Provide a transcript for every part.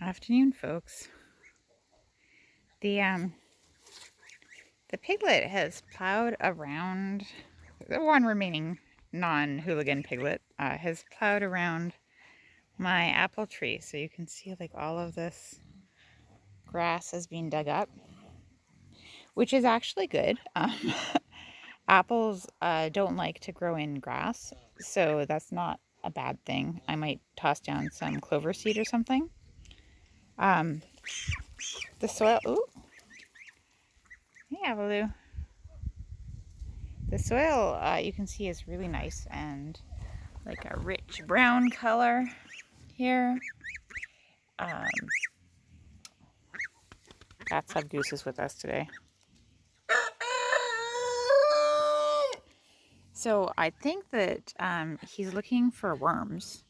Afternoon, folks. The the piglet has plowed around. The one remaining non-hooligan piglet has plowed around my apple tree, so you can see like all of this grass has been dug up, which is actually good. Apples don't like to grow in grass, so that's not a bad thing. I might toss down some clover seed or something. The soil. Ooh, hey, Avaloo. The soil, you can see, is really nice and like a rich brown color here. Bathtub Goose is with us today. So I think that he's looking for worms.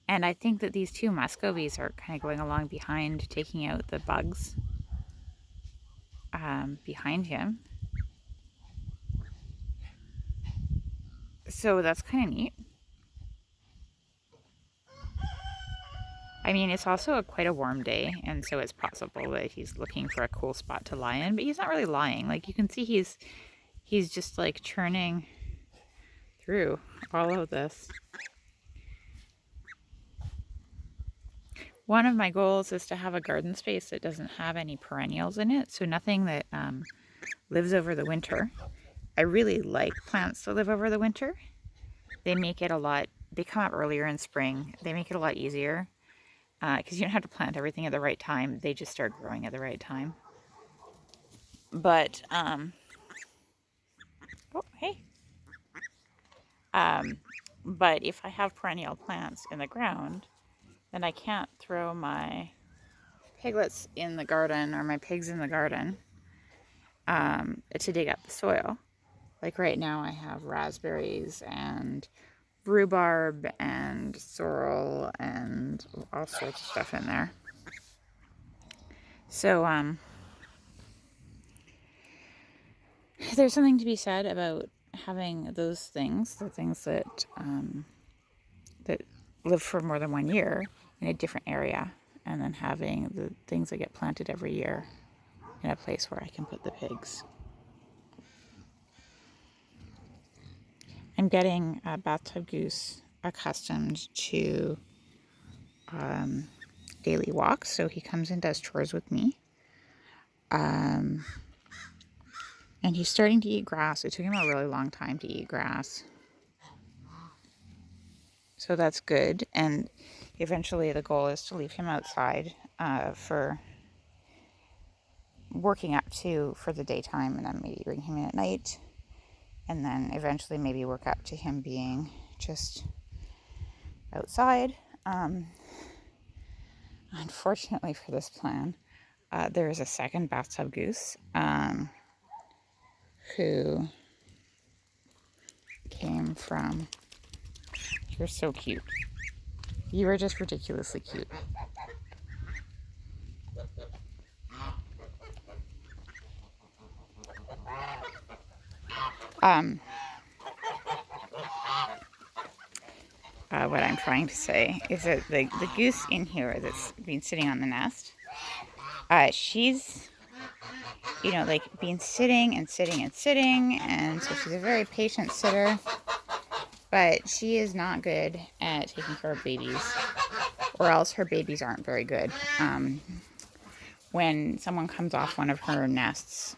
And I think that these two muscovies are kind of going along behind, taking out the bugs behind him. So that's kind of neat. I mean, it's also quite a warm day, and so it's possible that he's looking for a cool spot to lie in, but he's not really lying. Like, you can see he's just like churning through all of this. One of my goals is to have a garden space that doesn't have any perennials in it, so nothing that lives over the winter. I really like plants that live over the winter. They make it they come up earlier in spring. They make it a lot easier because you don't have to plant everything at the right time. They just start growing at the right time. But, oh, hey. But if I have perennial plants in the ground, then I can't throw my piglets in the garden or my pigs in the garden to dig up the soil. Like right now I have raspberries and rhubarb and sorrel and all sorts of stuff in there. So there's something to be said about having those things, the things that that live for more than 1 year in a different area, and then having the things that get planted every year in a place where I can put the pigs. I'm getting Bathtub Goose accustomed to daily walks, so he comes and does chores with me. And he's starting to eat grass. It took him a really long time to eat grass. So that's good. And eventually the goal is to leave him outside for working up to for the daytime, and then maybe bring him in at night. And then eventually maybe work up to him being just outside. Unfortunately for this plan, there is a second Bathtub Goose who came from... You're so cute. You are just ridiculously cute. What I'm trying to say is that the goose in here that's been sitting on the nest, she's, like been sitting and sitting and sitting, and so she's a very patient sitter, but she is not good at taking care of babies, or else her babies aren't very good. When someone comes off one of her nests,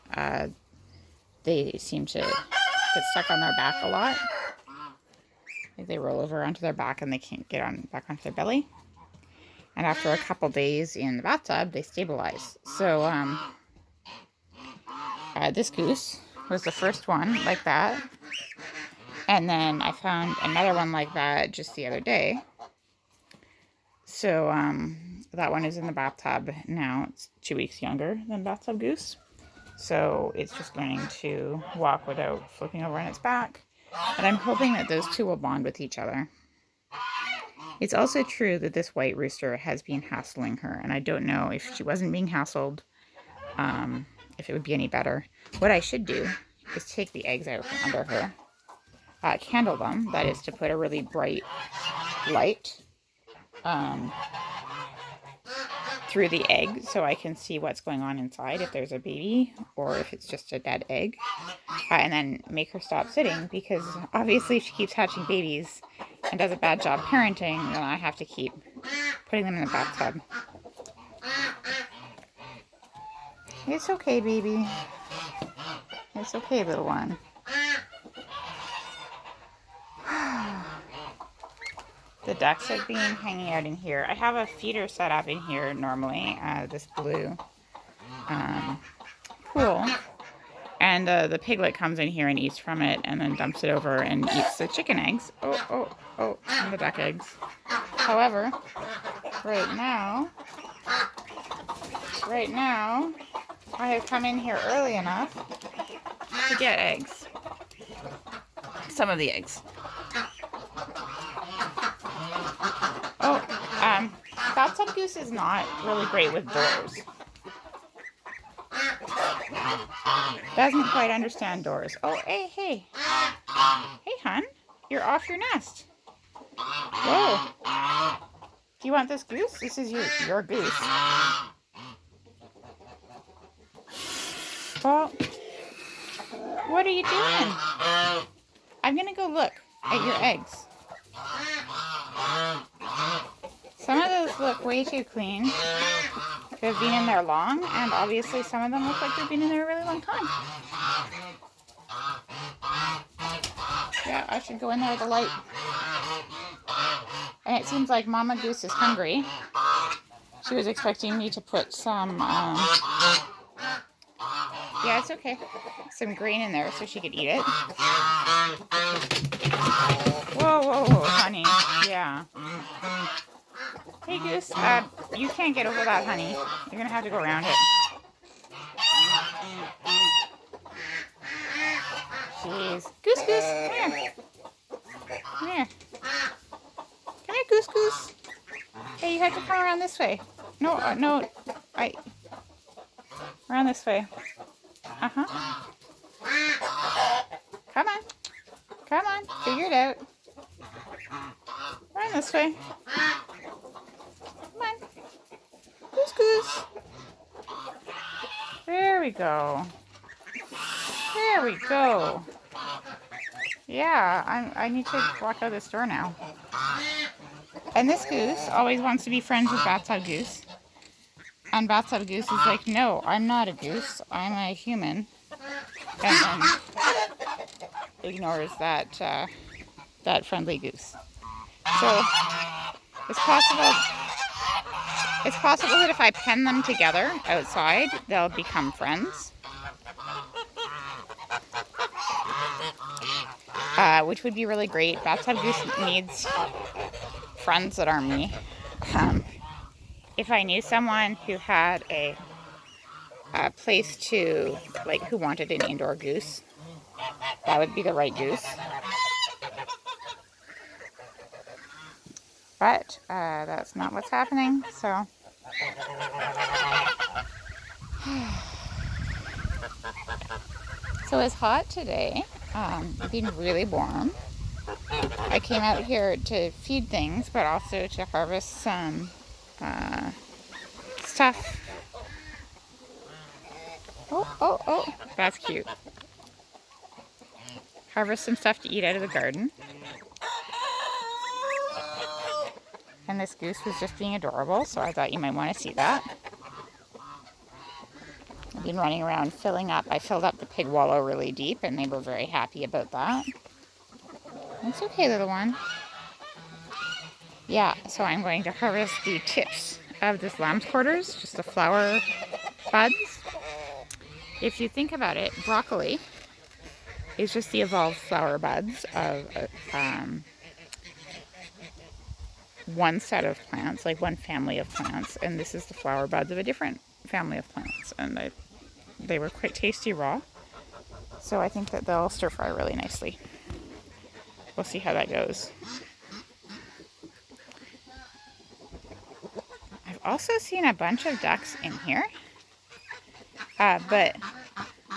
they seem to get stuck on their back a lot. Like they roll over onto their back and they can't get back onto their belly. And after a couple days in the bathtub, they stabilize. So this goose was the first one like that. And then I found another one like that just the other day. So that one is in the bathtub now. It's 2 weeks younger than Bathtub Goose. So it's just learning to walk without flipping over on its back. And I'm hoping that those two will bond with each other. It's also true that this white rooster has been hassling her. And I don't know if she wasn't being hassled, if it would be any better. What I should do is take the eggs out from under her. Candle them. That is to put a really bright light through the egg so I can see what's going on inside, if there's a baby or if it's just a dead egg, and then make her stop sitting, because obviously if she keeps hatching babies and does a bad job parenting, then I have to keep putting them in the bathtub. It's okay, baby. It's okay, little one. The ducks have been hanging out in here. I have a feeder set up in here normally, this blue pool. And the piglet comes in here and eats from it and then dumps it over and eats the chicken eggs. Oh, and the duck eggs. However, right now, I have come in here early enough to get eggs. Some of the eggs. Bathtub goose is not really great with doors. Doesn't quite understand doors. Oh, hey. Hey, hon. You're off your nest. Whoa. Do you want this goose? This is your goose. Well, what are you doing? I'm going to go look at your eggs. Some of those look way too clean. They've been in there long, and obviously some of them look like they've been in there a really long time. Yeah, I should go in there with a light. And it seems like Mama Goose is hungry. She was expecting me to put some, yeah, it's okay, some grain in there so she could eat it. Whoa, honey, yeah. Hey, Goose, you can't get over that, honey. You're going to have to go around it. Jeez. Goose, come here. Come here. Come here, Goose. Hey, you have to come around this way. No, around this way. Uh-huh. Come on, figure it out. Around this way. Come on. Goose. There we go. Yeah, I need to walk out this door now. And this goose always wants to be friends with Bathtub Goose. And Bathtub Goose is like, no, I'm not a goose. I'm a human. And then ignores that friendly goose. So it's possible that if I pen them together outside, they'll become friends. Which would be really great. Bathtub Goose needs friends that are me. If I knew someone who had a place to, like, who wanted an indoor goose, that would be the right goose. But that's not what's happening, so. So it's hot today. It's been really warm. I came out here to feed things, but also to harvest some stuff. Oh, that's cute. Harvest some stuff to eat out of the garden. And this goose was just being adorable, so I thought you might want to see that. I've been running around filling up. I filled up the pig wallow really deep, and they were very happy about that. It's okay, little one. Yeah, so I'm going to harvest the tips of this lamb's quarters, just the flower buds. If you think about it, broccoli is just the evolved flower buds of one set of plants, like one family of plants, and this is the flower buds of a different family of plants, and they were quite tasty raw, so I think that they'll stir fry really nicely. We'll see how that goes. I've also seen a bunch of ducks in here, but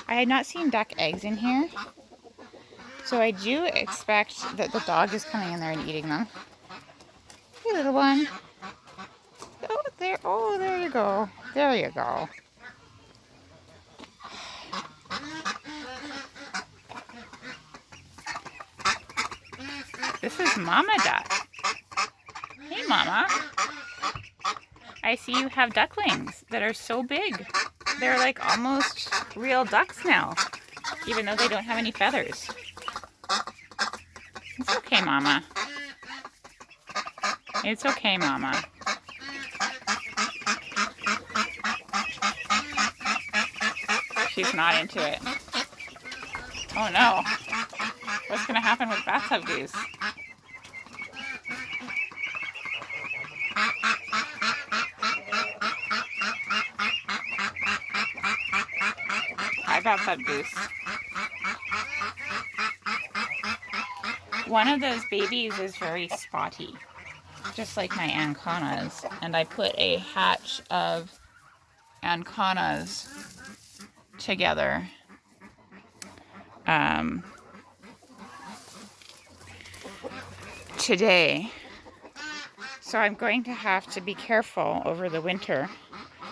I had not seen duck eggs in here, so I do expect that the dog is coming in there and eating them. Hey, little one. Oh, there you go. There you go. This is Mama Duck. Hey, Mama. I see you have ducklings that are so big. They're like almost real ducks now, even though they don't have any feathers. It's okay, Mama. It's okay, Mama. She's not into it. Oh no. What's going to happen with bathtub goose? Hi, bathtub goose. One of those babies is very spotty, just like my anconas. And I put a hatch of anconas together today. So I'm going to have to be careful over the winter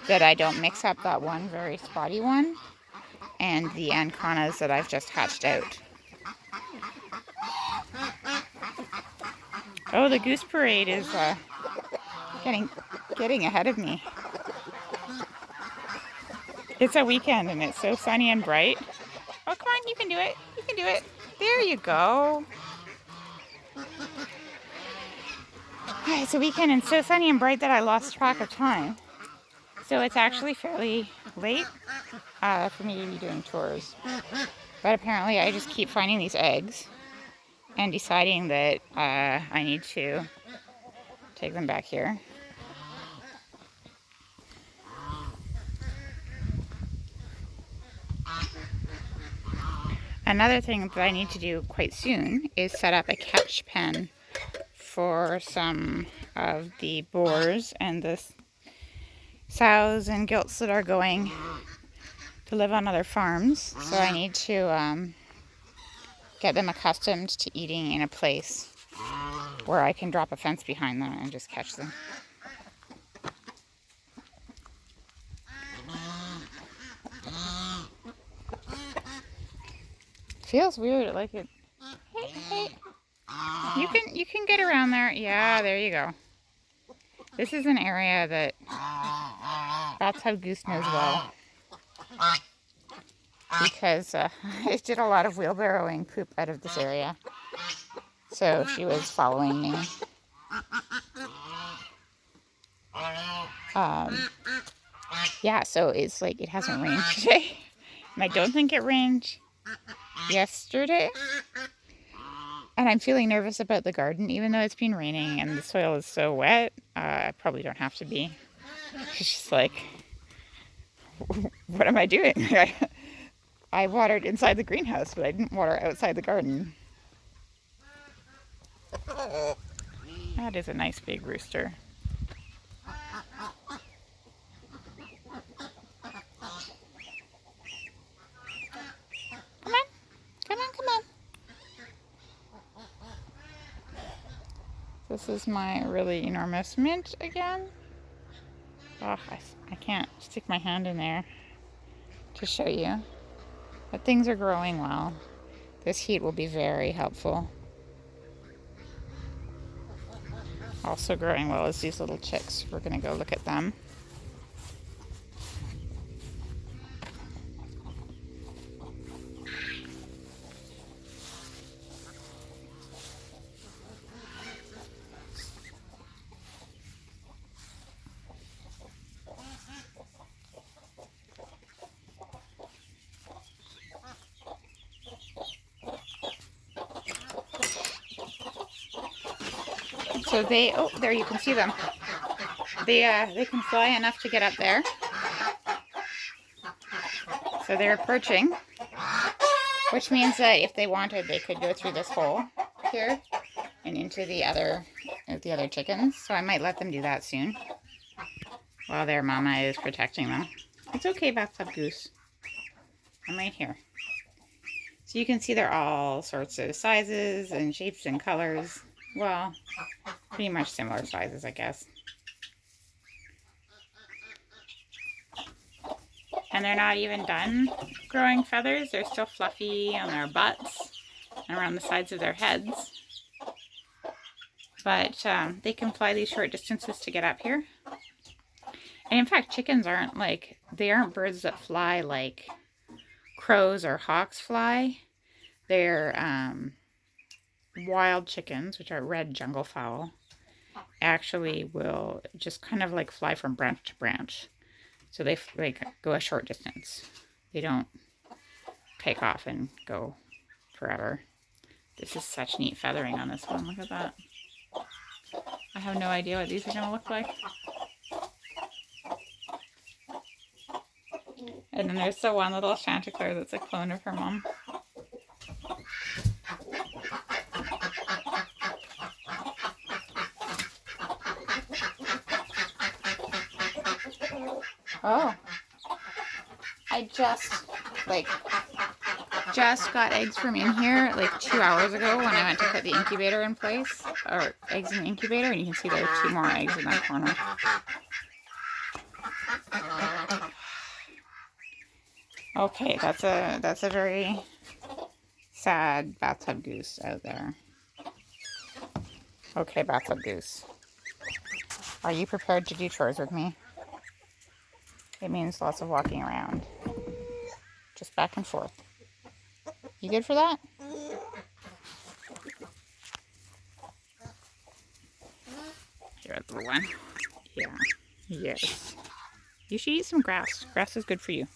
that I don't mix up that one very spotty one and the anconas that I've just hatched out. Oh, the goose parade is getting ahead of me. It's a weekend and it's so sunny and bright. Oh, come on, you can do it. You can do it. There you go. It's a weekend and so sunny and bright that I lost track of time. So it's actually fairly late for me to be doing chores. But apparently I just keep finding these eggs and deciding that I need to take them back here. Another thing that I need to do quite soon is set up a catch pen for some of the boars and the sows and gilts that are going to live on other farms. So I need to get them accustomed to eating in a place where I can drop a fence behind them and just catch them. Feels weird, like it. Hey. You can get around there. Yeah, there you go. This is an area that bathtub goose knows well, because I did a lot of wheelbarrowing poop out of this area, so she was following me. Yeah, so it's like it hasn't rained today, and I don't think it rained yesterday. And I'm feeling nervous about the garden, even though it's been raining and the soil is so wet. I probably don't have to be. It's just like, what am I doing? I watered inside the greenhouse, but I didn't water outside the garden. That is a nice big rooster. Come on. Come on, come on. This is my really enormous mint again. Oh, I can't stick my hand in there to show you. But things are growing well. This heat will be very helpful. Also growing well is these little chicks. We're going to go look at them. So there you can see them. They can fly enough to get up there. So they're perching, which means that if they wanted, they could go through this hole here and into the other chickens. So I might let them do that soon while their mama is protecting them. It's okay, bathtub goose. I'm right here. So you can see they're all sorts of sizes and shapes and colors. Well, pretty much similar sizes, I guess. And they're not even done growing feathers. They're still fluffy on their butts and around the sides of their heads. But they can fly these short distances to get up here. And in fact, chickens aren't like, they aren't birds that fly like crows or hawks fly. They're wild chickens, which are red jungle fowl, actually will just kind of like fly from branch to branch. So they like go a short distance. They don't take off and go forever. This is such neat feathering on this one. Look at that. I have no idea what these are going to look like. And then there's the one little chanticleer that's a clone of her mom. Oh, I just got eggs from in here like 2 hours ago when I went to put the incubator in place, or eggs in the incubator, and you can see there are 2 more eggs in that corner. Okay, that's a very sad bathtub goose out there. Okay, bathtub goose. Are you prepared to do chores with me? It means lots of walking around. Just back and forth. You good for that? Here, little one. Yeah. Yes. You should eat some grass. Grass is good for you.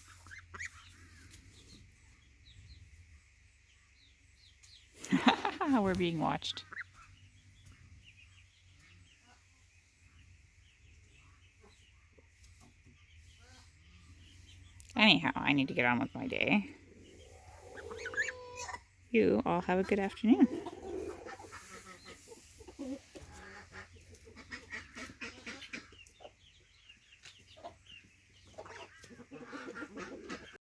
We're being watched. Anyhow, I need to get on with my day. You all have a good afternoon.